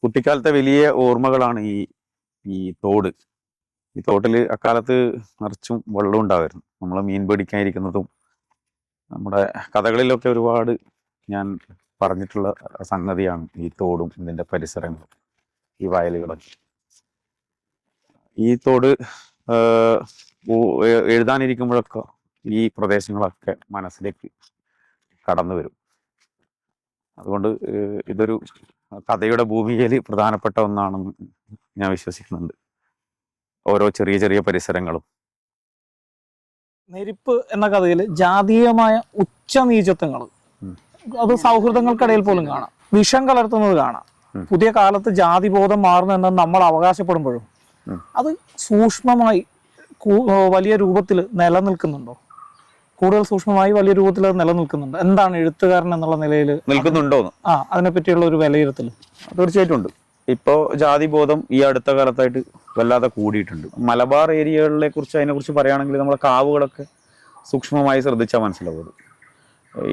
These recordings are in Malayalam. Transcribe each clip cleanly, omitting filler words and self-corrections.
കുട്ടിക്കാലത്തെ വലിയ ഓർമ്മകളാണ് ഈ തോട്. ഈ തോട്ടിൽ അക്കാലത്ത് നിറച്ചും വെള്ളം ഉണ്ടാവായിരുന്നു. നമ്മൾ മീൻ പിടിക്കാനിരിക്കുന്നതും നമ്മുടെ കഥകളിലൊക്കെ ഒരുപാട് ഞാൻ പറഞ്ഞിട്ടുള്ള സംഗതിയാണ് ഈ തോടും ഇതിൻ്റെ പരിസരങ്ങളും ഈ വയലുകളൊക്കെ. ഈ തോട് എഴുതാനിരിക്കുമ്പോഴൊക്കെ ഈ പ്രദേശങ്ങളൊക്കെ മനസ്സിലേക്ക് കടന്നു വരും. അതുകൊണ്ട് ഇതൊരു കഥയുടെ ഭൂമികയിൽ പ്രധാനപ്പെട്ട ഒന്നാണെന്ന് ഞാൻ വിശ്വസിക്കുന്നുണ്ട്. ഓരോ ചെറിയ ചെറിയ പരിസരങ്ങളും. നെരിപ്പ് എന്ന കഥയിൽ ജാതീയമായ ഉച്ചനീചത്വങ്ങൾ അത് സൗഹൃദങ്ങൾക്കിടയിൽ പോലും കാണാം. വിഷം കലർത്തുന്നത് കാണാം. പുതിയ കാലത്ത് ജാതിബോധം മാറുന്നെന്ന് നമ്മൾ അവകാശപ്പെടുമ്പോഴും അത് സൂക്ഷ്മമായി വലിയ രൂപത്തിൽ നിലനിൽക്കുന്നുണ്ടോ? കൂടുതൽ സൂക്ഷ്മമായി വലിയ രൂപത്തിൽ അത് നിലനിൽക്കുന്നുണ്ട്. എന്താണ് എഴുത്തുകാരൻ എന്നുള്ള നിലയിൽ നിൽക്കുന്നുണ്ടോ? അതിനെ പറ്റിയുള്ള ഒരു വിലയിരുത്തൽ തീർച്ചയായിട്ടും ഉണ്ട്. ഇപ്പോൾ ജാതിബോധം ഈ അടുത്ത കാലത്തായിട്ട് വല്ലാതെ കൂടിയിട്ടുണ്ട്. മലബാർ ഏരിയകളെ കുറിച്ച് അതിനെക്കുറിച്ച് പറയുകയാണെങ്കിൽ നമ്മളെ കാവുകളൊക്കെ സൂക്ഷ്മമായി ശ്രദ്ധിച്ചാൽ മനസ്സിലാവും.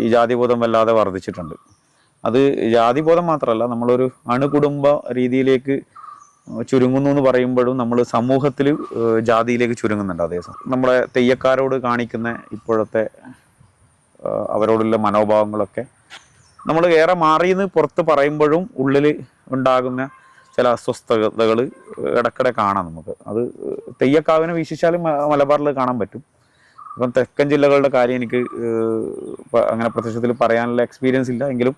ഈ ജാതിബോധം വല്ലാതെ വർദ്ധിച്ചിട്ടുണ്ട്. അത് ജാതിബോധം മാത്രമല്ല, നമ്മളൊരു അണുകുടുംബ രീതിയിലേക്ക് ചുരുങ്ങുന്നു എന്ന് പറയുമ്പോഴും നമ്മൾ സമൂഹത്തിൽ ജാതിയിലേക്ക് ചുരുങ്ങുന്നുണ്ട്. അതേസമയം നമ്മളെ തെയ്യക്കാരോട് കാണിക്കുന്ന ഇപ്പോഴത്തെ അവരോടുള്ള മനോഭാവങ്ങളൊക്കെ നമ്മൾ ഏറെ മാറിയെന്ന് പുറത്ത് പറയുമ്പോഴും ഉള്ളിൽ ഉണ്ടാകുന്ന ചില അസ്വസ്ഥതകൾ ഇടയ്ക്കിടെ കാണാം നമുക്ക്. അത് തെയ്യക്കാവിനെ വീക്ഷിച്ചാലും മലബാറിൽ കാണാൻ പറ്റും. ഇപ്പം തെക്കൻ ജില്ലകളുടെ കാര്യം എനിക്ക് അങ്ങനെ പ്രത്യക്ഷത്തിൽ പറയാനുള്ള എക്സ്പീരിയൻസ് ഇല്ല. എങ്കിലും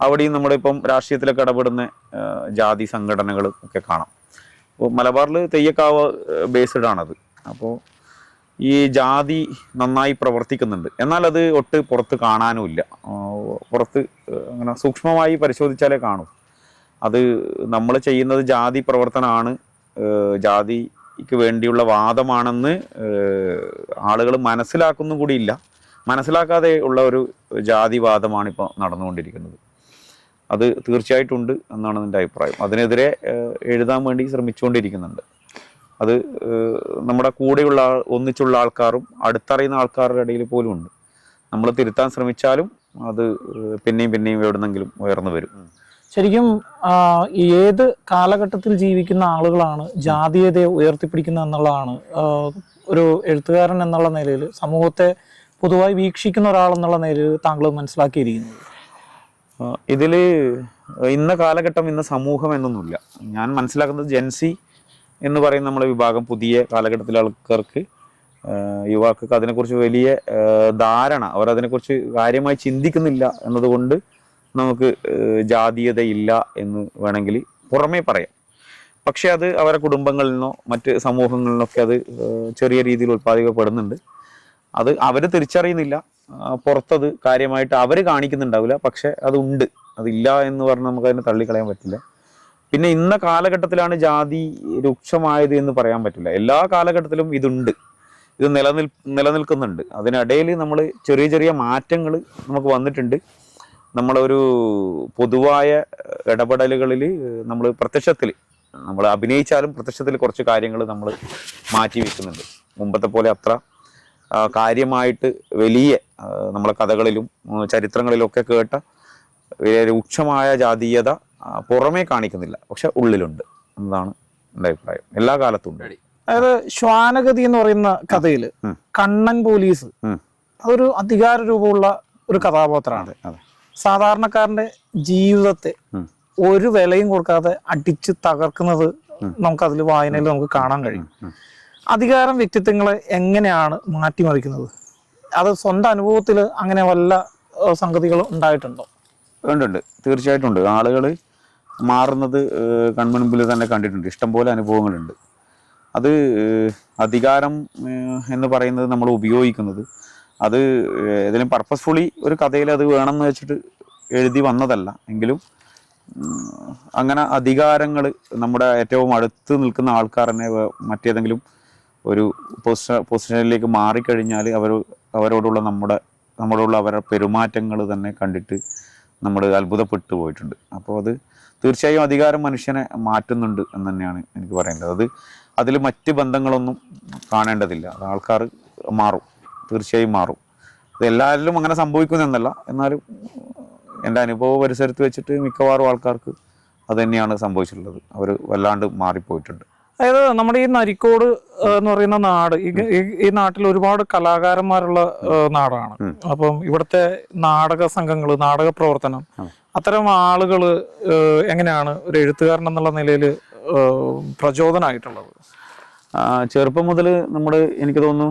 അവിടെയും നമ്മളിപ്പം രാഷ്ട്രീയത്തിലൊക്കെ ഇടപെടുന്ന ജാതി സംഘടനകൾ ഒക്കെ കാണാം. അപ്പോൾ മലബാറിൽ തെയ്യക്കാവ് ബേസ്ഡ് ആണത്. അപ്പോൾ ഈ ജാതി നന്നായി പ്രവർത്തിക്കുന്നുണ്ട്. എന്നാൽ അത് ഒട്ട് പുറത്ത് കാണാനുമില്ല. പുറത്ത് അങ്ങനെ സൂക്ഷ്മമായി പരിശോധിച്ചാലേ കാണൂ. അത് നമ്മൾ ചെയ്യുന്നത് ജാതി പ്രവർത്തനമാണ്, ജാതിക്ക് വേണ്ടിയുള്ള വാദമാണെന്ന് ആളുകൾ മനസ്സിലാക്കുന്നു കൂടിയില്ല. മനസ്സിലാക്കാതെ ഉള്ള ഒരു ജാതിവാദമാണ് ഇപ്പോൾ നടന്നുകൊണ്ടിരിക്കുന്നത്. അത് തീർച്ചയായിട്ടും ഉണ്ട് എന്നാണ് എൻ്റെ അഭിപ്രായം. അതിനെതിരെ എഴുതാൻ വേണ്ടി ശ്രമിച്ചുകൊണ്ടിരിക്കുന്നുണ്ട്. അത് നമ്മുടെ കൂടെയുള്ള ഒന്നിച്ചുള്ള ആൾക്കാരും അടുത്തറിയുന്ന ആൾക്കാരുടെ ഇടയിൽ പോലും ഉണ്ട്. നമ്മൾ തിരുത്താൻ ശ്രമിച്ചാലും അത് പിന്നെയും എവിടുന്നെങ്കിലും ഉയർന്നു വരും. ശരിക്കും ഏത് കാലഘട്ടത്തിൽ ജീവിക്കുന്ന ആളുകളാണ് ജാതീയതയെ ഉയർത്തിപ്പിടിക്കുന്നത് എന്നുള്ളതാണ് ഒരു എഴുത്തുകാരൻ എന്നുള്ള നിലയിൽ, സമൂഹത്തെ പൊതുവായി വീക്ഷിക്കുന്ന ഒരാൾ എന്നുള്ള നിലയിൽ താങ്കൾ മനസ്സിലാക്കിയിരിക്കുന്നത്. ഇതിൽ ഇന്ന കാലഘട്ടം ഇന്ന സമൂഹം എന്നൊന്നുമില്ല. ഞാൻ മനസ്സിലാക്കുന്നത് ജെൻസി എന്ന് പറയുന്ന നമ്മളെ വിഭാഗം, പുതിയ കാലഘട്ടത്തിലെ ആൾക്കാർക്ക്, യുവാക്കൾക്ക് അതിനെക്കുറിച്ച് വലിയ ധാരണ, അവരതിനെക്കുറിച്ച് കാര്യമായി ചിന്തിക്കുന്നില്ല എന്നതുകൊണ്ട് നമുക്ക് ജാതീയതയില്ല എന്ന് വേണമെങ്കിൽ പുറമേ പറയാം. പക്ഷെ അത് അവരുടെ കുടുംബങ്ങളിൽ നിന്നോ മറ്റ് സമൂഹങ്ങളിൽ നിന്നൊക്കെ അത് ചെറിയ രീതിയിൽ ഉൽപ്പാദിക്കപ്പെടുന്നുണ്ട്. അത് അവർ തിരിച്ചറിയുന്നില്ല. പുറത്തത് കാര്യമായിട്ട് അവർ കാണിക്കുന്നുണ്ടാവില്ല. പക്ഷെ അതുണ്ട്, അതില്ല എന്ന് പറഞ്ഞാൽ നമുക്ക് അതിനെ തള്ളിക്കളയാൻ പറ്റില്ല. പിന്നെ ഇന്ന കാലഘട്ടത്തിലാണ് ജാതി രൂക്ഷമായത് എന്ന് പറയാൻ പറ്റില്ല. എല്ലാ കാലഘട്ടത്തിലും ഇതുണ്ട്, ഇത് നിലനിൽക്കുന്നുണ്ട്. അതിനിടയിൽ നമ്മൾ ചെറിയ ചെറിയ മാറ്റങ്ങൾ നമുക്ക് വന്നിട്ടുണ്ട്. നമ്മളൊരു പൊതുവായ ഇടപെടലുകളിൽ നമ്മൾ പ്രത്യക്ഷത്തിൽ നമ്മൾ അഭിനയിച്ചാലും പ്രത്യക്ഷത്തിൽ കുറച്ച് കാര്യങ്ങൾ നമ്മൾ മാറ്റി വയ്ക്കുന്നുണ്ട്. മുമ്പത്തെ പോലെ അത്ര കാര്യമായിട്ട് വലിയ നമ്മളെ കഥകളിലും ചരിത്രങ്ങളിലൊക്കെ കേട്ട രൂക്ഷമായ ജാതീയത പുറമേ കാണിക്കുന്നില്ല, പക്ഷെ ഉള്ളിലുണ്ട് എന്നതാണ് എൻ്റെ അഭിപ്രായം. എല്ലാ കാലത്തും ഉണ്ട്. അതായത് ശ്വാനഗതി എന്ന് പറയുന്ന കഥയില് കണ്ണൻ പോലീസ് അതൊരു അധികാര രൂപമുള്ള ഒരു കഥാപാത്രമാണ്. സാധാരണക്കാരന്റെ ജീവിതത്തെ ഒരു വിലയും കൊടുക്കാതെ അടിച്ച് തകർക്കുന്നത് നമുക്കതിൽ വായനയിൽ നമുക്ക് കാണാൻ കഴിയും. അധികാരം വ്യക്തിത്വങ്ങളെ എങ്ങനെയാണ് മാറ്റിമറിക്കുന്നത്? അത് സ്വന്തം അനുഭവത്തിൽ അങ്ങനെ വല്ല സംഗതികൾ ഉണ്ടായിട്ടുണ്ടോ? ഉണ്ട്, തീർച്ചയായിട്ടും ഉണ്ട്. ആളുകൾ മാറുന്നത് കൺമുൻപിൽ തന്നെ കണ്ടിട്ടുണ്ട്. ഇഷ്ടംപോലെ അനുഭവങ്ങളുണ്ട്. അത് അധികാരം എന്ന് പറയുന്നത് നമ്മൾ ഉപയോഗിക്കുന്നത് അത് ഏതെങ്കിലും പർപ്പസ്ഫുള്ളി ഒരു കഥയിൽ അത് വേണമെന്ന് വെച്ചിട്ട് എഴുതി വന്നതല്ല. എങ്കിലും അങ്ങനെ അധികാരങ്ങൾ നമ്മുടെ ഏറ്റവും അടുത്ത് നിൽക്കുന്ന ആൾക്കാരനെ മറ്റേതെങ്കിലും ഒരു പൊസിഷനിലേക്ക് മാറിക്കഴിഞ്ഞാൽ അവരോടുള്ള നമ്മളോടുള്ള അവരുടെ പെരുമാറ്റങ്ങൾ തന്നെ കണ്ടിട്ട് നമ്മൾ അത്ഭുതപ്പെട്ടു പോയിട്ടുണ്ട്. അപ്പോൾ അത് തീർച്ചയായും അധികാരം മനുഷ്യനെ മാറ്റുന്നുണ്ട് എന്ന് തന്നെയാണ് എനിക്ക് പറയേണ്ടത്. അതിൽ മറ്റ് ബന്ധങ്ങളൊന്നും കാണേണ്ടതില്ല. അത് ആൾക്കാർ മാറും, തീർച്ചയായും മാറും. അത് എല്ലാവരിലും അങ്ങനെ സംഭവിക്കുന്നതെന്നല്ല, എന്നാലും എൻ്റെ അനുഭവ പരിസരത്ത് വെച്ചിട്ട് മിക്കവാറും ആൾക്കാർക്ക് അത് തന്നെയാണ് സംഭവിച്ചിട്ടുള്ളത്. അവർ വല്ലാണ്ട് മാറിപ്പോയിട്ടുണ്ട്. അതായത് നമ്മുടെ ഈ നരിക്കോട് എന്ന് പറയുന്ന നാട് ഈ നാട്ടിൽ ഒരുപാട് കലാകാരന്മാരുള്ള നാടാണ്. അപ്പം ഇവിടുത്തെ നാടക സംഘങ്ങൾ, നാടക പ്രവർത്തനം, അത്തരം ആളുകൾ എങ്ങനെയാണ് ഒരു എഴുത്തുകാരൻ എന്നുള്ള നിലയിൽ പ്രചോദനമായിട്ടുള്ളത്? ചെറുപ്പം മുതൽ എനിക്ക് തോന്നുന്നു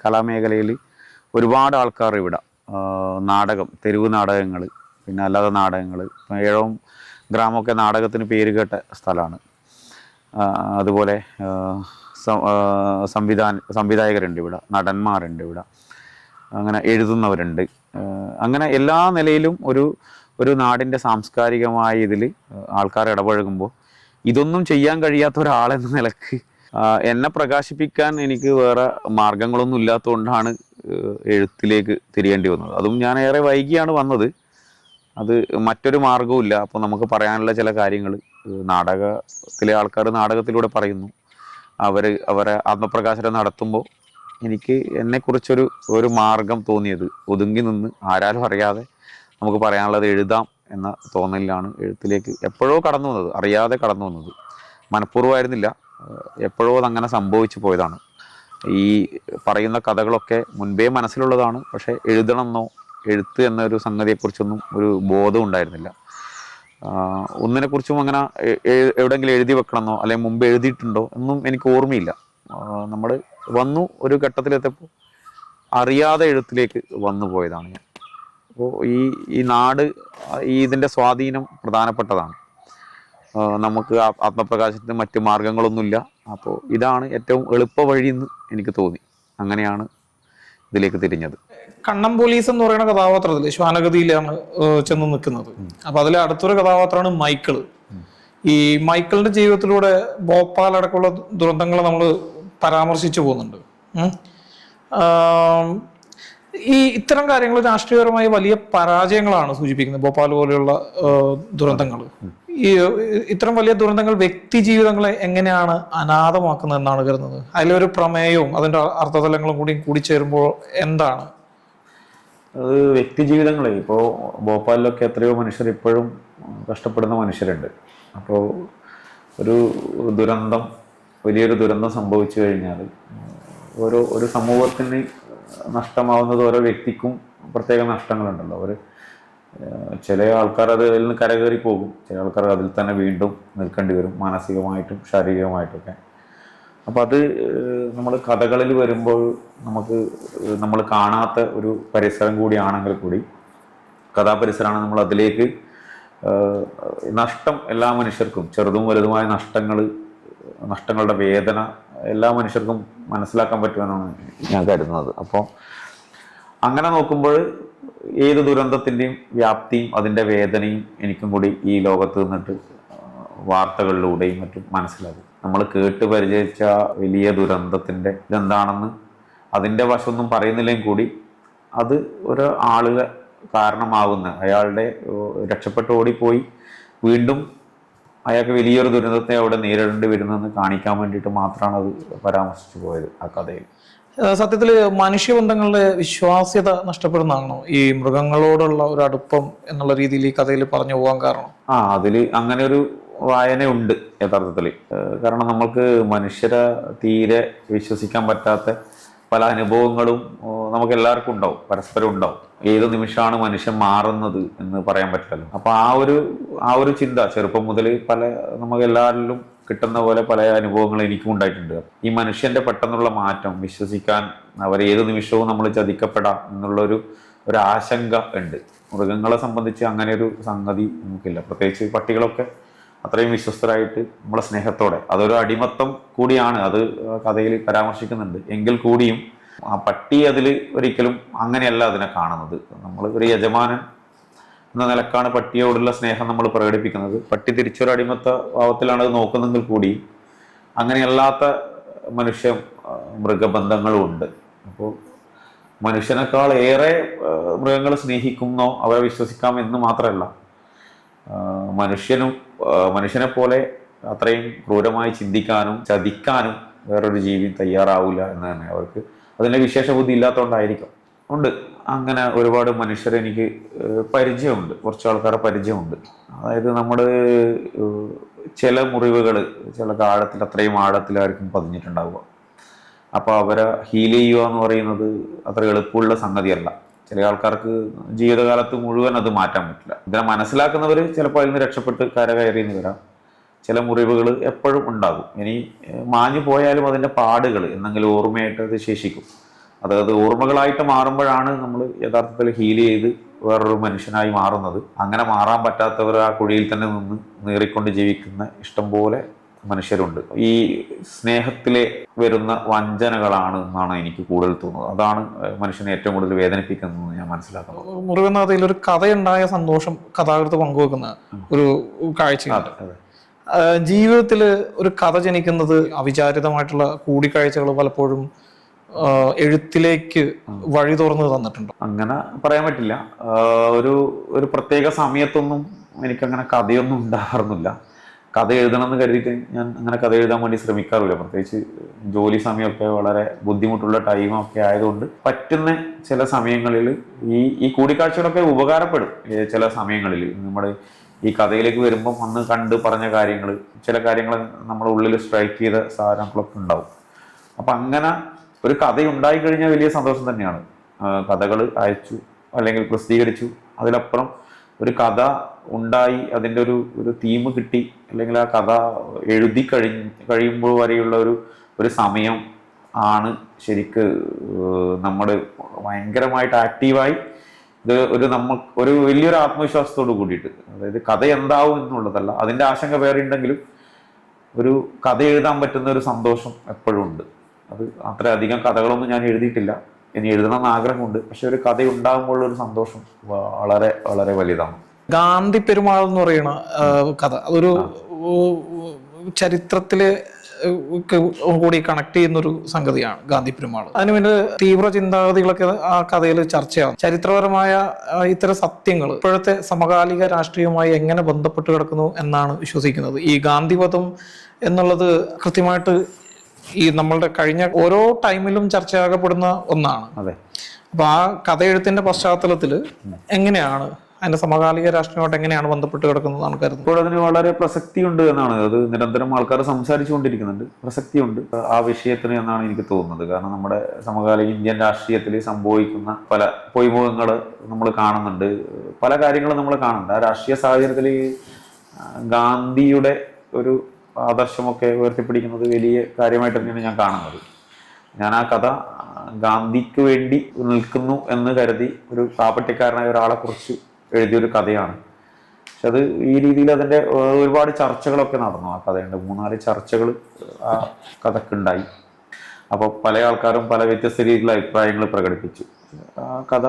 കലാമേഖലയിൽ ഒരുപാട് ആൾക്കാർ ഇവിടെ നാടകം, തെരുവ് നാടകങ്ങൾ, പിന്നെ അല്ലാതെ നാടകങ്ങൾ, ഏഴവും ഗ്രാമമൊക്കെ നാടകത്തിന് പേര് കേട്ട സ്ഥലമാണ്. അതുപോലെ സംവിധായകരുണ്ട് ഇവിടെ, നടന്മാരുണ്ട് ഇവിടെ, അങ്ങനെ എഴുതുന്നവരുണ്ട്. അങ്ങനെ എല്ലാ നിലയിലും ഒരു നാടിൻ്റെ സാംസ്കാരികമായ ഇതിൽ ആൾക്കാർ ഇടപഴകുമ്പോൾ ഇതൊന്നും ചെയ്യാൻ കഴിയാത്ത ഒരാളെന്ന നിലക്ക് എന്നെ പ്രകാശിപ്പിക്കാൻ എനിക്ക് വേറെ മാർഗങ്ങളൊന്നും ഇല്ലാത്തതുകൊണ്ടാണ് എഴുത്തിലേക്ക് തിരിയേണ്ടി വന്നത്. അതും ഞാൻ ഏറെ വൈകിയാണ് വന്നത്. അത് മറ്റൊരു മാർഗവും ഇല്ല. അപ്പോൾ നമുക്ക് പറയാനുള്ള ചില കാര്യങ്ങൾ നാടകത്തിലെ ആൾക്കാർ നാടകത്തിലൂടെ പറയുന്നു. അവരെ ആത്മപ്രകാശനം നടത്തുമ്പോൾ എനിക്ക് എന്നെക്കുറിച്ചൊരു മാർഗം തോന്നിയത്, ഒതുങ്ങി നിന്ന് ആരാലും അറിയാതെ നമുക്ക് പറയാനുള്ളത് എഴുതാം എന്ന തോന്നലിലാണ് എഴുത്തിലേക്ക് എപ്പോഴോ കടന്നു വന്നത്, അറിയാതെ കടന്നു വന്നത്. മനഃപൂർവ്വമായിരുന്നില്ല, എപ്പോഴോ അതങ്ങനെ സംഭവിച്ചു പോയതാണ്. ഈ പറയുന്ന കഥകളൊക്കെ മുൻപേ മനസ്സിലുള്ളതാണ്. പക്ഷേ എഴുത്ത് എന്നൊരു സംഗതിയെക്കുറിച്ചൊന്നും ഒരു ബോധം ഉണ്ടായിരുന്നില്ല. ഒന്നിനെക്കുറിച്ചും അങ്ങനെ എവിടെയെങ്കിലും എഴുതി വെക്കണമെന്നോ അല്ലെങ്കിൽ മുമ്പ് എഴുതിയിട്ടുണ്ടോ എന്നും എനിക്ക് ഓർമ്മയില്ല. നമ്മൾ ഒരു ഘട്ടത്തിലെത്തപ്പോൾ അറിയാതെ എഴുത്തിലേക്ക് വന്നു പോയതാണ് ഞാൻ. അപ്പോൾ ഈ നാട് ഇതിൻ്റെ സ്വാധീനം പ്രധാനപ്പെട്ടതാണ്. നമുക്ക് ആത്മപ്രകാശത്തിന് മറ്റ് മാർഗങ്ങളൊന്നുമില്ല. അപ്പോൾ ഇതാണ് ഏറ്റവും എളുപ്പ വഴിയെന്ന് എനിക്ക് തോന്നി. അങ്ങനെയാണ് ഇതിലേക്ക് തിരിഞ്ഞത്. കണ്ണം പോലീസ് എന്ന് പറയുന്ന കഥാപാത്രത്തിൽ ശ്വാനഗതിയിലാണ് ചെന്ന് നിൽക്കുന്നത്. അപ്പൊ അതിലെ അടുത്തൊരു കഥാപാത്രമാണ് മൈക്കിൾ. ഈ മൈക്കിളിന്റെ ജീവിതത്തിലൂടെ ഭോപ്പാൽ അടക്കമുള്ള ദുരന്തങ്ങൾ നമ്മൾ പരാമർശിച്ചു പോകുന്നുണ്ട്. ഇത്തരം കാര്യങ്ങൾ രാഷ്ട്രീയപരമായി വലിയ പരാജയങ്ങളാണ് സൂചിപ്പിക്കുന്നത്. ഭോപ്പാൽ പോലെയുള്ള ദുരന്തങ്ങൾ, ഇത്തരം വലിയ ദുരന്തങ്ങൾ വ്യക്തി ജീവിതങ്ങളെ എങ്ങനെയാണ് അനാഥമാക്കുന്നത് എന്നാണ് കരുതുന്നത്? അതിലൊരു പ്രമേയവും അതിന്റെ അർത്ഥതലങ്ങളും കൂടിച്ചേരുമ്പോൾ എന്താണ് അത്? വ്യക്തി ജീവിതങ്ങളെ ഇപ്പോൾ ഭോപ്പാലിലൊക്കെ എത്രയോ മനുഷ്യർ ഇപ്പോഴും കഷ്ടപ്പെടുന്ന മനുഷ്യരുണ്ട്. അപ്പോൾ വലിയൊരു ദുരന്തം സംഭവിച്ചു കഴിഞ്ഞാൽ ഒരു സമൂഹത്തിന് നഷ്ടമാവുന്നത് ഓരോ വ്യക്തിക്കും പ്രത്യേക നഷ്ടങ്ങളുണ്ടല്ലോ. ചില ആൾക്കാർ അതിൽ നിന്ന് കരകയറി പോകും, ചില ആൾക്കാർ അതിൽ തന്നെ വീണ്ടും നിൽക്കേണ്ടി വരും, മാനസികമായിട്ടും ശാരീരികമായിട്ടൊക്കെ. അപ്പം അത് നമ്മൾ കഥകളിൽ വരുമ്പോൾ നമ്മൾ കാണാത്ത ഒരു പരിസരം കൂടിയാണെങ്കിൽ കൂടി, കഥാപരിസരമാണ് നമ്മൾ അതിലേക്ക് നഷ്ടം എല്ലാ മനുഷ്യർക്കും, ചെറുതും വലുതുമായ നഷ്ടങ്ങളുടെ വേദന എല്ലാ മനുഷ്യർക്കും മനസ്സിലാക്കാൻ പറ്റുമെന്നാണ് ഞാൻ കരുതുന്നത്. അപ്പോൾ അങ്ങനെ നോക്കുമ്പോൾ ഏത് ദുരന്തത്തിൻ്റെയും വ്യാപ്തിയും അതിൻ്റെ വേദനയും എനിക്കും കൂടി ഈ ലോകത്ത് നിന്നിട്ട് വാർത്തകളിലൂടെയും മറ്റും മനസ്സിലാകും. നമ്മൾ കേട്ട് പരിചയിച്ച വലിയ ദുരന്തത്തിൻ്റെ ഇതെന്താണെന്ന് അതിൻ്റെ വശമൊന്നും പറയുന്നില്ലെങ്കിൽ കൂടി അത് ഒരു ആളുകൾ കാരണമാകുന്ന, അയാളുടെ രക്ഷപ്പെട്ട് ഓടിപ്പോയി വീണ്ടും അയാൾക്ക് വലിയൊരു ദുരന്തത്തെ അവിടെ നേരിടേണ്ടി വരുന്നതെന്ന് കാണിക്കാൻ വേണ്ടിയിട്ട് മാത്രമാണ് അത് പരാമർശിച്ചു പോയത് ആ കഥയിൽ. സത്യത്തിൽ മനുഷ്യബന്ധങ്ങളുടെ വിശ്വാസ്യത നഷ്ടപ്പെടുന്നതാണോ ഈ മൃഗങ്ങളോടുള്ള ഒരു അടുപ്പം എന്നുള്ള രീതിയിൽ ഈ കഥയിൽ പറഞ്ഞു പോകാൻ കാരണം? അതിൽ അങ്ങനെ ഒരു വായനയുണ്ട് യഥാർത്ഥത്തിൽ. കാരണം നമുക്ക് മനുഷ്യരെ തീരെ വിശ്വസിക്കാൻ പറ്റാത്ത പല അനുഭവങ്ങളും നമുക്ക് എല്ലാവർക്കും ഉണ്ടാവും, പരസ്പരം ഉണ്ടാവും. ഏത് നിമിഷമാണ് മനുഷ്യൻ മാറുന്നത് എന്ന് പറയാൻ പറ്റില്ലല്ലോ. അപ്പൊ ആ ഒരു ചിന്ത ചെറുപ്പം മുതൽ നമുക്ക് എല്ലാവരിലും കിട്ടുന്ന പോലെ പല അനുഭവങ്ങൾ എനിക്കും ഉണ്ടായിട്ടുണ്ട്. ഈ മനുഷ്യന്റെ പെട്ടെന്നുള്ള മാറ്റം, വിശ്വസിക്കാൻ ഏത് നിമിഷവും നമ്മൾ ചതിക്കപ്പെടാം എന്നുള്ളൊരു ആശങ്ക ഉണ്ട്. മൃഗങ്ങളെ സംബന്ധിച്ച് അങ്ങനെ ഒരു സംഗതി നമുക്കില്ല. പ്രത്യേകിച്ച് പട്ടികളൊക്കെ അത്രയും വിശ്വസ്തരായിട്ട് നമ്മളെ സ്നേഹത്തോടെ, അതൊരു അടിമത്തം കൂടിയാണ്, അത് കഥയിൽ പരാമർശിക്കുന്നുണ്ട്. എങ്കിൽ കൂടിയും ആ പട്ടി അതിൽ ഒരിക്കലും അങ്ങനെയല്ല അതിനെ കാണുന്നത്. നമ്മൾ ഒരു യജമാനൻ എന്ന നിലക്കാണ് പട്ടിയോടുള്ള സ്നേഹം നമ്മൾ പ്രകടിപ്പിക്കുന്നത്. പട്ടി തിരിച്ചൊരു അടിമത്ത ഭാവത്തിലാണ് അത് നോക്കുന്നതെങ്കിൽ കൂടി അങ്ങനെയല്ലാത്ത മൃഗബന്ധങ്ങളും ഉണ്ട്. അപ്പോൾ മനുഷ്യനേക്കാൾ ഏറെ മൃഗങ്ങൾ സ്നേഹിക്കുന്നോ അവരെ വിശ്വസിക്കാം എന്ന് മാത്രമല്ല, മനുഷ്യനെ പോലെ അത്രയും ക്രൂരമായി ചിന്തിക്കാനും ചതിക്കാനും വേറൊരു ജീവി തയ്യാറാവില്ല എന്ന് തന്നെ. അവർക്ക് അതിൻ്റെ വിശേഷ ബുദ്ധി ഇല്ലാത്തതുകൊണ്ടായിരിക്കും. ഉണ്ട്. അങ്ങനെ ഒരുപാട് മനുഷ്യരെ എനിക്ക് പരിചയമുണ്ട്, കുറച്ച് ആൾക്കാരെ പരിചയമുണ്ട്. അതായത് നമ്മൾ ചില മുറിവുകൾ ചില ആഴത്തിൽ, അത്രയും ആഴത്തിലായിരിക്കും പതിഞ്ഞിട്ടുണ്ടാവുക. അപ്പോൾ അവരെ ഹീൽ ചെയ്യുക എന്ന് പറയുന്നത് അത്ര എളുപ്പമുള്ള സംഗതിയല്ല. ചില ആൾക്കാർക്ക് ജീവിതകാലത്ത് മുഴുവൻ അത് മാറ്റാൻ പറ്റില്ല. ഇതിനെ മനസ്സിലാക്കുന്നവർ ചിലപ്പോൾ അതിൽ നിന്ന് രക്ഷപ്പെട്ട് കരകയറിയെന്ന് വരാം. ചില മുറിവുകൾ എപ്പോഴും ഉണ്ടാകും. ഇനി മാഞ്ഞു പോയാലും അതിൻ്റെ പാടുകൾ എന്തെങ്കിലും ഓർമ്മയായിട്ട് അത് ശേഷിക്കും. അതായത് ഓർമ്മകളായിട്ട് മാറുമ്പോഴാണ് നമ്മൾ യഥാർത്ഥത്തിൽ ഹീൽ ചെയ്ത് വേറൊരു മനുഷ്യനായി മാറുന്നത്. അങ്ങനെ മാറാൻ പറ്റാത്തവർ ആ കുഴിയിൽ തന്നെ നിന്ന് നീറിക്കൊണ്ട് ജീവിക്കുന്ന ഇഷ്ടംപോലെ മനുഷ്യരുണ്ട്. ഈ സ്നേഹത്തിലെ വരുന്ന വഞ്ചനകളാണ് എന്നാണ് എനിക്ക് കൂടുതൽ തോന്നുന്നത്. അതാണ് മനുഷ്യനെ ഏറ്റവും കൂടുതൽ വേദനിപ്പിക്കുന്നതെന്ന് ഞാൻ മനസ്സിലാക്കുന്നത്. മുറിവെന്നതിൽ ഒരു കഥയുണ്ടായ സന്തോഷം കഥാകൃത്ത് പങ്കുവെക്കുന്ന ഒരു കാഴ്ചയാണ്. ജീവിതത്തിൽ ഒരു കഥ ജനിക്കുന്നത് അവിചാരിതമായിട്ടുള്ള കൂടിക്കാഴ്ചകൾ പലപ്പോഴും എഴുത്തിലേക്ക് വഴി തുറന്നു തന്നിട്ടുണ്ട്. അങ്ങനെ പറയാൻ പറ്റില്ല. ഒരു പ്രത്യേക സമയത്തൊന്നും എനിക്കങ്ങനെ കഥയൊന്നും ഉണ്ടാകാറുന്നില്ല. കഥ എഴുതണമെന്ന് കരുതിയിട്ട് ഞാൻ അങ്ങനെ കഥ എഴുതാൻ വേണ്ടി ശ്രമിക്കാറില്ല. പ്രത്യേകിച്ച് ജോലി സമയമൊക്കെ വളരെ ബുദ്ധിമുട്ടുള്ള ടൈമൊക്കെ ആയതുകൊണ്ട് പറ്റുന്ന ചില സമയങ്ങളിൽ ഈ കൂടിക്കാഴ്ചകളൊക്കെ ഉപകാരപ്പെടും. ചില സമയങ്ങളിൽ നമ്മൾ ഈ കഥയിലേക്ക് വരുമ്പം അന്ന് കണ്ട് പറഞ്ഞ കാര്യങ്ങൾ, ചില കാര്യങ്ങൾ നമ്മുടെ ഉള്ളിൽ സ്ട്രൈക്ക് ചെയ്ത സാധനങ്ങളൊക്കെ ഉണ്ടാവും. അപ്പം അങ്ങനെ ഒരു കഥ ഉണ്ടായി കഴിഞ്ഞാൽ വലിയ സന്തോഷം തന്നെയാണ്. കഥകൾ അയച്ചു അല്ലെങ്കിൽ പ്രസിദ്ധീകരിച്ചു, അതിലപ്പുറം ഒരു കഥ ഉണ്ടായി അതിൻ്റെ ഒരു തീം കിട്ടി, അല്ലെങ്കിൽ ആ കഥ എഴുതി കഴിയുമ്പോൾ വരെയുള്ള ഒരു സമയം ആണ് ശരിക്ക് നമ്മൾ ഭയങ്കരമായിട്ട് ആക്റ്റീവായി ഒരു വലിയൊരു ആത്മവിശ്വാസത്തോട് കൂടിയിട്ട്, അതായത് കഥ എന്താവും എന്നുള്ളതല്ല, അതിൻ്റെ ആശങ്ക വേറെ ഉണ്ടെങ്കിലും ഒരു കഥ എഴുതാൻ പറ്റുന്ന ഒരു സന്തോഷം എപ്പോഴും ഉണ്ട്. അത് അത്ര അധികം കഥകളൊന്നും ഞാൻ എഴുതിയിട്ടില്ല, ഇനി എഴുതണമെന്ന് ആഗ്രഹമുണ്ട്. പക്ഷെ ഒരു കഥ ഉണ്ടാകുമ്പോൾ ഒരു സന്തോഷം വളരെ വളരെ വലുതാണ്. ഗാന്ധി പെരുമാൾ എന്ന് പറയുന്ന കഥ അതൊരു ചരിത്രത്തില് കൂടി കണക്ട് ചെയ്യുന്ന ഒരു സംഗതിയാണ് ഗാന്ധി പെരുമാൾ. അതിന് വേണ്ടി തീവ്ര ചിന്താഗതികളൊക്കെ ആ കഥയിൽ ചർച്ചയാവും. ചരിത്രപരമായ ഇത്തരം സത്യങ്ങൾ ഇപ്പോഴത്തെ സമകാലിക രാഷ്ട്രീയവുമായി എങ്ങനെ ബന്ധപ്പെട്ട് കിടക്കുന്നു എന്നാണ് വിശ്വസിക്കുന്നത്. ഈ ഗാന്ധിവധം എന്നുള്ളത് കൃത്യമായിട്ട് ഈ നമ്മളുടെ കഴിഞ്ഞ ഓരോ ടൈമിലും ചർച്ചയാകപ്പെടുന്ന ഒന്നാണ്. അതെ. അപ്പൊ ആ കഥയെഴുത്തിന്റെ പശ്ചാത്തലത്തിൽ എങ്ങനെയാണ് അതിന്റെ സമകാലിക രാഷ്ട്രീയമായിട്ട് എങ്ങനെയാണ് ബന്ധപ്പെട്ട് കിടക്കുന്നതാണ് കരുതുന്നത്? ഇപ്പോൾ അതിന് വളരെ പ്രസക്തിയുണ്ട് എന്നാണ്, അത് നിരന്തരം ആൾക്കാർ സംസാരിച്ചുകൊണ്ടിരിക്കുന്നുണ്ട്. പ്രസക്തിയുണ്ട് ആ വിഷയത്തിന് എന്നാണ് എനിക്ക് തോന്നുന്നത്. കാരണം നമ്മുടെ സമകാലിക ഇന്ത്യൻ രാഷ്ട്രീയത്തിൽ സംഭവിക്കുന്ന പല പൊയ്മുഖങ്ങൾ നമ്മൾ കാണുന്നുണ്ട്, പല കാര്യങ്ങളും നമ്മൾ കാണുന്നുണ്ട്. ആ രാഷ്ട്രീയ സാഹചര്യത്തിൽ ഗാന്ധിയുടെ ഒരു ആദർശമൊക്കെ ഉയർത്തിപ്പിടിക്കുന്നത് വലിയ കാര്യമായിട്ട് തന്നെയാണ് ഞാൻ കാണുന്നത്. ഞാൻ ആ കഥ ഗാന്ധിക്ക് വേണ്ടി നിൽക്കുന്നു എന്ന് കരുതി ഒരു പാവപ്പെട്ടക്കാരനായ ഒരാളെ കുറിച്ച് എഴുതിയൊരു കഥയാണ്. പക്ഷെ അത് ഈ രീതിയിൽ അതിൻ്റെ ഒരുപാട് ചർച്ചകളൊക്കെ നടന്നു. ആ കഥയുണ്ട് 3-4 ചർച്ചകൾ ആ കഥക്കുണ്ടായി. അപ്പോൾ പല ആൾക്കാരും പല വ്യത്യസ്ത രീതിയിലുള്ള അഭിപ്രായങ്ങൾ പ്രകടിപ്പിച്ചു. ആ കഥ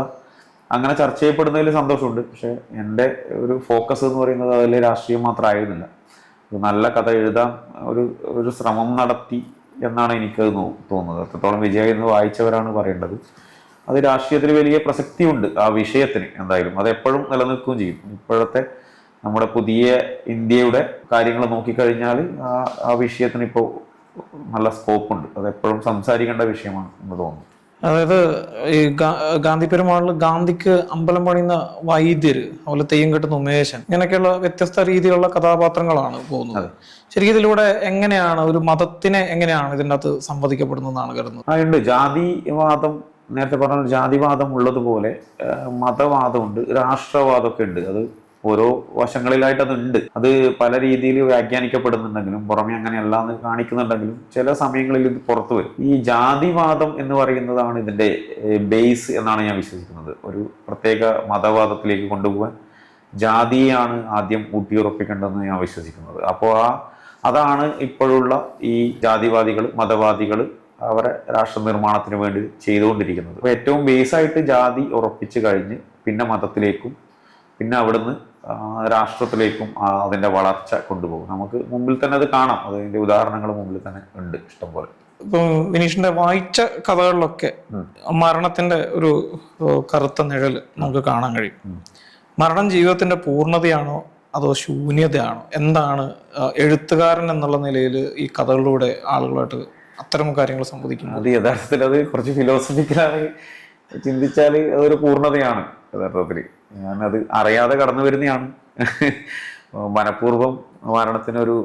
അങ്ങനെ ചർച്ച ചെയ്യപ്പെടുന്നതിൽ സന്തോഷമുണ്ട്. പക്ഷെ എൻ്റെ ഒരു ഫോക്കസ് എന്ന് പറയുന്നത് അതിൽ രാഷ്ട്രീയം മാത്രമായിരുന്നില്ല. നല്ല കഥ എഴുതാൻ ഒരു ശ്രമം നടത്തി എന്നാണ് എനിക്കത് തോന്നുന്നത്. അത്രത്തോളം വിജയം എന്ന് വായിച്ചവരാണ് പറയേണ്ടത്. അത് രാഷ്ട്രീയത്തിൽ വലിയ പ്രസക്തിയുണ്ട് ആ വിഷയത്തിന്. എന്തായാലും അത് എപ്പോഴും നിലനിൽക്കുകയും ചെയ്യും. ഇപ്പോഴത്തെ നമ്മുടെ പുതിയ ഇന്ത്യയുടെ കാര്യങ്ങൾ നോക്കിക്കഴിഞ്ഞാൽ ആ വിഷയത്തിന് ഇപ്പോൾ നല്ല സ്കോപ്പുണ്ട്. അത് എപ്പോഴും സംസാരിക്കേണ്ട വിഷയമാണ് എന്ന് തോന്നുന്നു. അതായത് ഈ ഗാന്ധി പെരുമാളിൽ ഗാന്ധിക്ക് അമ്പലം പണിയുന്ന വൈദ്യര്, അതുപോലെ തെയ്യം കെട്ടുന്ന ഉമേശൻ, ഇങ്ങനെയൊക്കെയുള്ള വ്യത്യസ്ത രീതിയിലുള്ള കഥാപാത്രങ്ങളാണ് പോകുന്നത്. ശരിക്കും ഇതിലൂടെ എങ്ങനെയാണ് ഒരു മതത്തിനെ എങ്ങനെയാണ് ഇതിൻ്റെ അകത്ത് സംവദിക്കപ്പെടുന്നതെന്നാണ് കരുതുന്നത്? ഉണ്ട്. ജാതിവാദം, നേരത്തെ പറഞ്ഞ ജാതിവാദം ഉള്ളതുപോലെ മതവാദമുണ്ട്, രാഷ്ട്രവാദമൊക്കെ ഉണ്ട്. അത് ഓരോ വശങ്ങളിലായിട്ട് അതുണ്ട്. അത് പല രീതിയിൽ വ്യാഖ്യാനിക്കപ്പെടുന്നുണ്ടെങ്കിലും പുറമെ അങ്ങനെയല്ല എന്ന് കാണിക്കുന്നുണ്ടെങ്കിലും ചില സമയങ്ങളിൽ ഇത് പുറത്തു വരും. ഈ ജാതിവാദം എന്ന് പറയുന്നതാണ് ഇതിൻ്റെ ബേസ് എന്നാണ് ഞാൻ വിശ്വസിക്കുന്നത്. ഒരു പ്രത്യേക മതവാദത്തിലേക്ക് കൊണ്ടുപോകാൻ ജാതിയെയാണ് ആദ്യം ഊട്ടിയുറപ്പിക്കേണ്ടതെന്ന് ഞാൻ വിശ്വസിക്കുന്നത്. അപ്പോൾ അതാണ് ഇപ്പോഴുള്ള ഈ ജാതിവാദികൾ, മതവാദികൾ അവരെ രാഷ്ട്ര നിർമ്മാണത്തിന് വേണ്ടി ചെയ്തുകൊണ്ടിരിക്കുന്നത്. അപ്പോൾ ഏറ്റവും ബേസായിട്ട് ജാതി ഉറപ്പിച്ചു കഴിഞ്ഞ് പിന്നെ മതത്തിലേക്കും പിന്നെ അവിടുന്ന് രാഷ്ട്രത്തിലേക്കും അതിൻ്റെ വളർച്ച കൊണ്ടുപോകും. നമുക്ക് മുമ്പിൽ തന്നെ അത് കാണാം. അതിൻ്റെ ഉദാഹരണങ്ങൾ മുമ്പിൽ തന്നെ ഉണ്ട് ഇഷ്ടംപോലെ. ഇപ്പൊ വിനീഷിന്റെ വായിച്ച കഥകളിലൊക്കെ മരണത്തിന്റെ ഒരു കറുത്ത നിഴൽ നമുക്ക് കാണാൻ കഴിയും. മരണം ജീവിതത്തിന്റെ പൂർണ്ണതയാണോ അതോ ശൂന്യതയാണോ? എന്താണ് എഴുത്തുകാരൻ എന്നുള്ള നിലയിൽ ഈ കഥകളിലൂടെ ആളുകളായിട്ട് അത്തരം കാര്യങ്ങൾ സംവദിക്കുന്നത്? അത് യഥാർത്ഥത്തിൽ അത് കുറച്ച് ഫിലോസഫിക്കലായി ചിന്തിച്ചാൽ അതൊരു പൂർണ്ണതയാണ് യഥാർത്ഥത്തിൽ. ഞാനത് അറിയാതെ കടന്നു വരുന്നതാണ്. മനഃപൂർവ്വം മരണത്തിനൊരു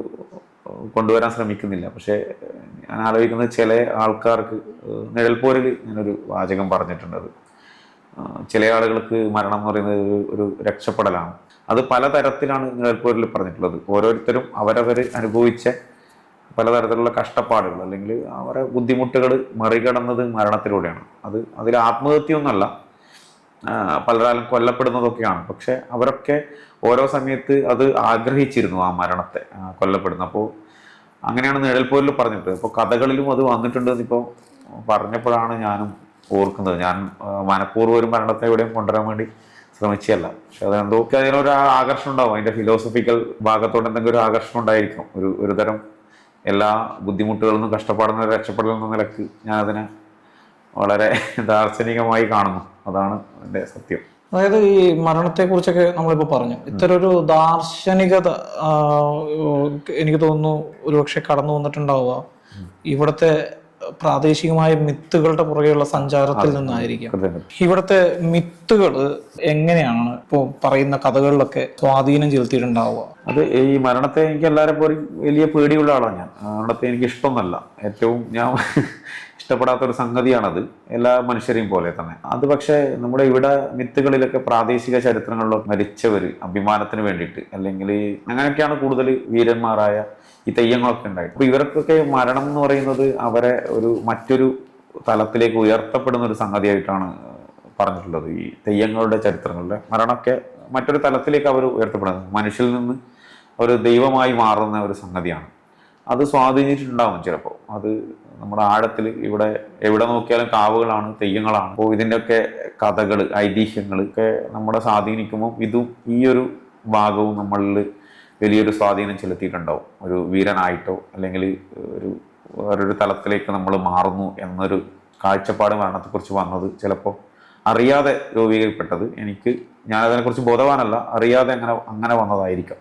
കൊണ്ടുവരാൻ ശ്രമിക്കുന്നില്ല. പക്ഷെ ഞാൻ ആലോചിക്കുന്നത് ചില ആൾക്കാർക്ക് നിഴൽപ്പോരിൽ ഞാനൊരു വാചകം പറഞ്ഞിട്ടുണ്ട്. അത് ചില ആളുകൾക്ക് മരണം എന്ന് പറയുന്നത് ഒരു രക്ഷപ്പെടലാണ്. അത് പലതരത്തിലാണ് നിഴൽപ്പോരിൽ പറഞ്ഞിട്ടുള്ളത്. ഓരോരുത്തരും അവരവർ അനുഭവിച്ച പലതരത്തിലുള്ള കഷ്ടപ്പാടുകൾ അല്ലെങ്കിൽ അവരെ ബുദ്ധിമുട്ടുകൾ മറികടന്നത് മരണത്തിലൂടെയാണ്. അതിൽ ആത്മഹത്യയൊന്നുമല്ല, പലരാലും കൊല്ലപ്പെടുന്നതൊക്കെയാണ്. പക്ഷെ അവരൊക്കെ ഓരോ സമയത്ത് അത് ആഗ്രഹിച്ചിരുന്നു, ആ മരണത്തെ, കൊല്ലപ്പെടുന്നു. അപ്പോൾ അങ്ങനെയാണ് നിഴൽപ്പോരിൽ പറഞ്ഞിട്ട്. ഇപ്പോൾ കഥകളിലും അത് വന്നിട്ടുണ്ടെന്ന് ഇപ്പോൾ പറഞ്ഞപ്പോഴാണ് ഞാനും ഓർക്കുന്നത്. ഞാൻ മനഃപൂർവ്വം ഒരു മരണത്തെ എവിടെയും കൊണ്ടുവരാൻ വേണ്ടി ശ്രമിച്ചല്ല. പക്ഷെ അതെന്തോ അതിനൊരു ആകർഷണം ഉണ്ടാവും. അതിന്റെ ഫിലോസഫിക്കൽ ഭാഗത്തോട് എന്തെങ്കിലും ഒരു ആകർഷണം ഉണ്ടായിരിക്കും. ഒരു തരം എല്ലാ ബുദ്ധിമുട്ടുകളിൽ നിന്നും കഷ്ടപ്പാടുന്ന രക്ഷപ്പെടൽ എന്ന നിലക്ക് ഞാൻ അതിനെ വളരെ ദാർശനികമായി കാണുന്നു. അതാണ് എൻ്റെ സത്യം. അതായത് ഈ മരണത്തെ കുറിച്ചൊക്കെ നമ്മളിപ്പോ പറഞ്ഞു, ഇത്തരം ഒരു ദാർശനികത എനിക്ക് തോന്നുന്നു ഒരുപക്ഷെ കടന്നു വന്നിട്ടുണ്ടാവുക ഇവിടുത്തെ പ്രാദേശികമായ മിത്തുകളുടെ പുറകെയുള്ള സഞ്ചാരത്തിൽ നിന്നായിരിക്കും. ഇവിടുത്തെ മിത്തുകൾ എങ്ങനെയാണ് ഇപ്പോൾ പറയുന്ന കഥകളിലൊക്കെ സ്വാധീനം ചെലുത്തിയിട്ടുണ്ടാവുക? അത് ഈ മരണത്തെ എനിക്ക് എല്ലാവരും പോലും വലിയ പേടിയുള്ള ആളാണ് ഞാൻ. മരണത്തെ എനിക്ക് ഇഷ്ടമൊന്നല്ല. ഏറ്റവും ഞാൻ ഇഷ്ടപ്പെടാത്തൊരു സംഗതിയാണത്, എല്ലാ മനുഷ്യരെയും പോലെ തന്നെ. അത് പക്ഷേ നമ്മുടെ ഇവിടെ മിത്തുകളിലൊക്കെ പ്രാദേശിക ചരിത്രങ്ങളിലൊക്കെ മരിച്ചവർ അഭിമാനത്തിന് വേണ്ടിയിട്ട് അല്ലെങ്കിൽ അങ്ങനെയൊക്കെയാണ് കൂടുതൽ വീരന്മാരായ ഈ തെയ്യങ്ങളൊക്കെ ഉണ്ടായിട്ട്. അപ്പൊ ഇവർക്കൊക്കെ മരണം എന്ന് പറയുന്നത് അവരെ മറ്റൊരു തലത്തിലേക്ക് ഉയർത്തപ്പെടുന്ന ഒരു സംഗതിയായിട്ടാണ് പറഞ്ഞിട്ടുള്ളത്. ഈ തെയ്യങ്ങളുടെ ചരിത്രങ്ങളിലെ മരണമൊക്കെ മറ്റൊരു തലത്തിലേക്ക് അവർ ഉയർത്തപ്പെടുന്നത്, മനുഷ്യരിൽ നിന്ന് ഒരു ദൈവമായി മാറുന്ന ഒരു സംഗതിയാണ്. അത് സ്വാധീനിച്ചിട്ടുണ്ടാവും ചിലപ്പോൾ. അത് നമ്മുടെ ആഴത്തിൽ ഇവിടെ എവിടെ നോക്കിയാലും കാവുകളാണ്, തെയ്യങ്ങളാണ്. അപ്പോൾ ഇതിൻ്റെയൊക്കെ കഥകൾ, ഐതിഹ്യങ്ങൾ ഒക്കെ നമ്മളെ സ്വാധീനിക്കുമ്പോൾ ഇതും ഈ ഒരു ഭാഗവും നമ്മളിൽ വലിയൊരു സ്വാധീനം ചെലുത്തിയിട്ടുണ്ടാവും. ഒരു വീരനായിട്ടോ അല്ലെങ്കിൽ വേറൊരു തലത്തിലേക്ക് നമ്മൾ മാറുന്നു എന്നൊരു കാഴ്ചപ്പാട് മരണത്തെക്കുറിച്ച് വന്നത് ചിലപ്പോൾ അറിയാതെ രൂപീകരിക്കപ്പെട്ടത്. ഞാനതിനെക്കുറിച്ച് ബോധവാനല്ല, അറിയാതെ അങ്ങനെ വന്നതായിരിക്കാം.